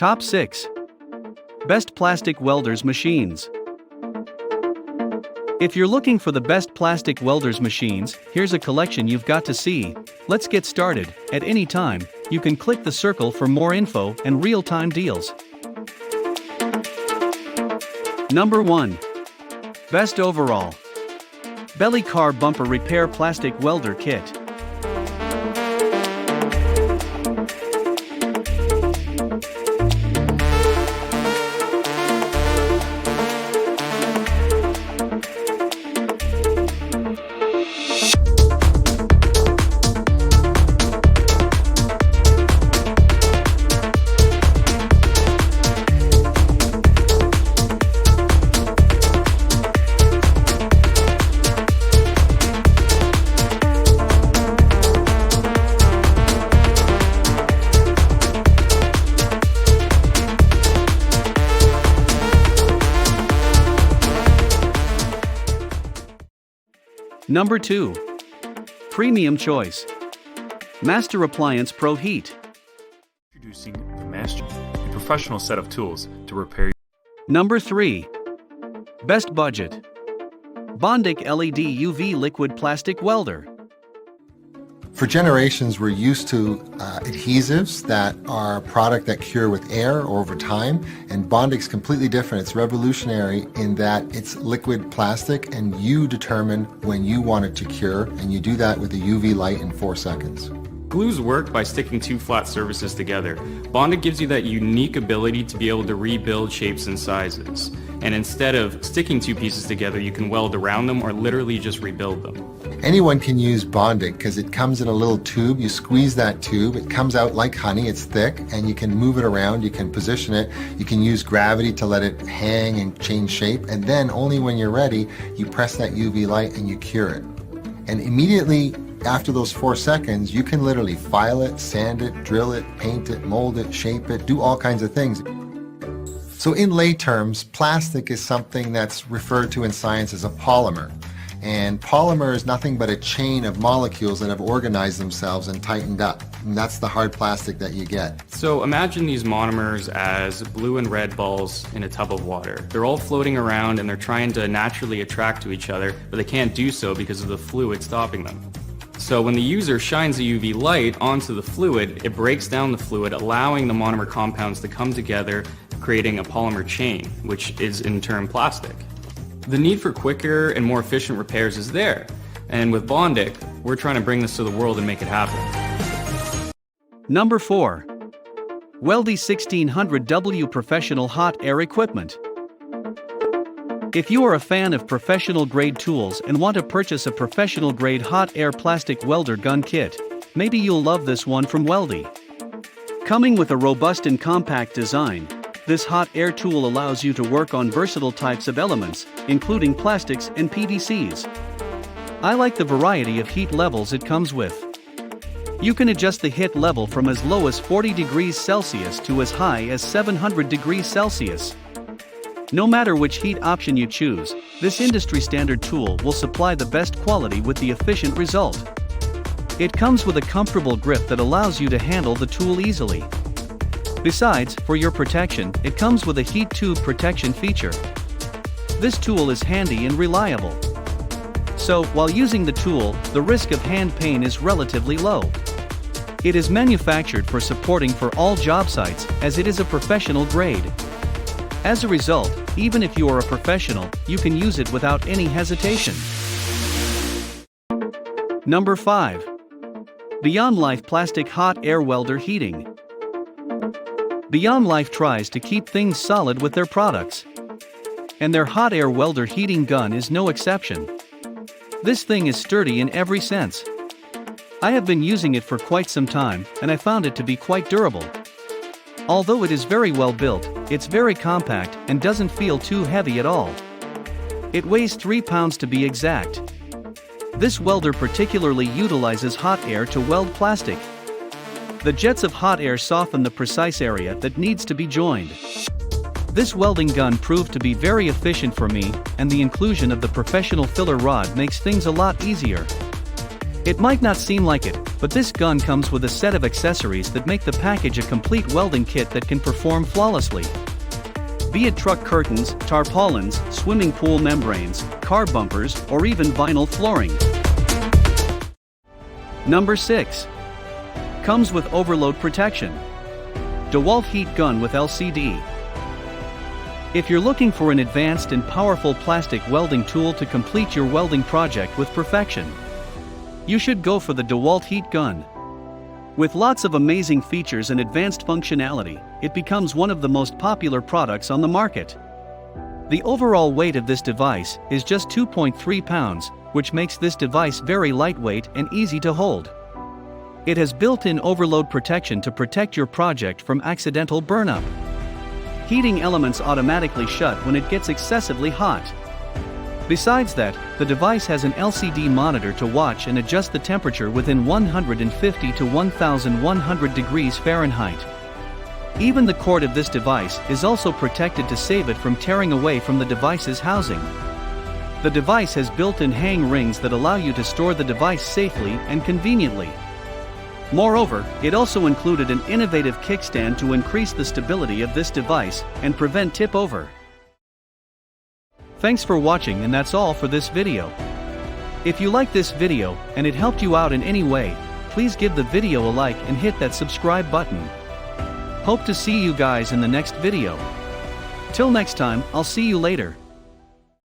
Top 6. Best Plastic Welders Machines. If you're looking for the best plastic welders machines, here's a collection you've got to see. Let's get started. At any time, you can click the circle for more info and real-time deals. Number 1. Best Overall. Belly Car Bumper Repair Plastic Welder Kit. Number 2. Premium Choice. Master Appliance Pro Heat. Introducing the Master, a professional set of tools to repair. Number 3. Best Budget. Bondic LED UV Liquid Plastic Welder. For generations, we're used to adhesives that are a product that cure with air or over time, and Bondic's completely different. It's revolutionary in that it's liquid plastic, and you determine when you want it to cure, and you do that with a UV light in 4 seconds. Glues work by sticking two flat surfaces together. Bondic gives you that unique ability to be able to rebuild shapes and sizes. And instead of sticking two pieces together, you can weld around them or literally just rebuild them. Anyone can use Bondic because it comes in a little tube. You squeeze that tube, it comes out like honey, it's thick, and you can move it around, you can position it, you can use gravity to let it hang and change shape, and then only when you're ready, you press that UV light and you cure it. And immediately after those 4 seconds, you can literally file it, sand it, drill it, paint it, mold it, shape it, do all kinds of things. So in lay terms, plastic is something that's referred to in science as a polymer. And polymer is nothing but a chain of molecules that have organized themselves and tightened up. And that's the hard plastic that you get. So imagine these monomers as blue and red balls in a tub of water. They're all floating around and they're trying to naturally attract to each other, but they can't do so because of the fluid stopping them. So when the user shines a UV light onto the fluid, it breaks down the fluid, allowing the monomer compounds to come together, creating a polymer chain, which is in turn plastic. The need for quicker and more efficient repairs is there, and with Bondic, we're trying to bring this to the world and make it happen. Number 4. Weldy 1600W Professional Hot Air Equipment. If you are a fan of professional-grade tools and want to purchase a professional-grade hot air plastic welder gun kit, maybe you'll love this one from Weldy. Coming with a robust and compact design, this hot air tool allows you to work on versatile types of elements, including plastics and PVCs. I like the variety of heat levels it comes with. You can adjust the heat level from as low as 40 degrees Celsius to as high as 700 degrees Celsius. No matter which heat option you choose, this industry-standard tool will supply the best quality with the efficient result. It comes with a comfortable grip that allows you to handle the tool easily. Besides, for your protection, it comes with a heat tube protection feature. This tool is handy and reliable. So, while using the tool, the risk of hand pain is relatively low. It is manufactured for supporting for all job sites, as it is a professional grade. As a result, even if you are a professional, you can use it without any hesitation. Number 5. Beyond Life Plastic Hot Air Welder Heating. Beyond Life tries to keep things solid with their products. And their hot air welder heating gun is no exception. This thing is sturdy in every sense. I have been using it for quite some time, and I found it to be quite durable. Although it is very well built, it's very compact and doesn't feel too heavy at all. It weighs 3 pounds to be exact. This welder particularly utilizes hot air to weld plastic. The jets of hot air soften the precise area that needs to be joined. This welding gun proved to be very efficient for me, and the inclusion of the professional filler rod makes things a lot easier. It might not seem like it, but this gun comes with a set of accessories that make the package a complete welding kit that can perform flawlessly. Be it truck curtains, tarpaulins, swimming pool membranes, car bumpers, or even vinyl flooring. Number 6. Comes with overload protection. DeWalt heat gun with LCD. If you're looking for an advanced and powerful plastic welding tool to complete your welding project with perfection, you should go for the DeWalt heat gun. With lots of amazing features and advanced functionality, it becomes one of the most popular products on the market. The overall weight of this device is just 2.3 pounds, which makes this device very lightweight and easy to hold. It has built-in overload protection to protect your project from accidental burnup. Heating elements automatically shut when it gets excessively hot. Besides that, the device has an LCD monitor to watch and adjust the temperature within 150 to 1100 degrees Fahrenheit. Even the cord of this device is also protected to save it from tearing away from the device's housing. The device has built-in hang rings that allow you to store the device safely and conveniently. Moreover, it also included an innovative kickstand to increase the stability of this device and prevent tip over. Thanks for watching, and that's all for this video. If you like this video and it helped you out in any way, please give the video a like and hit that subscribe button. Hope to see you guys in the next video. Till next time, I'll see you later.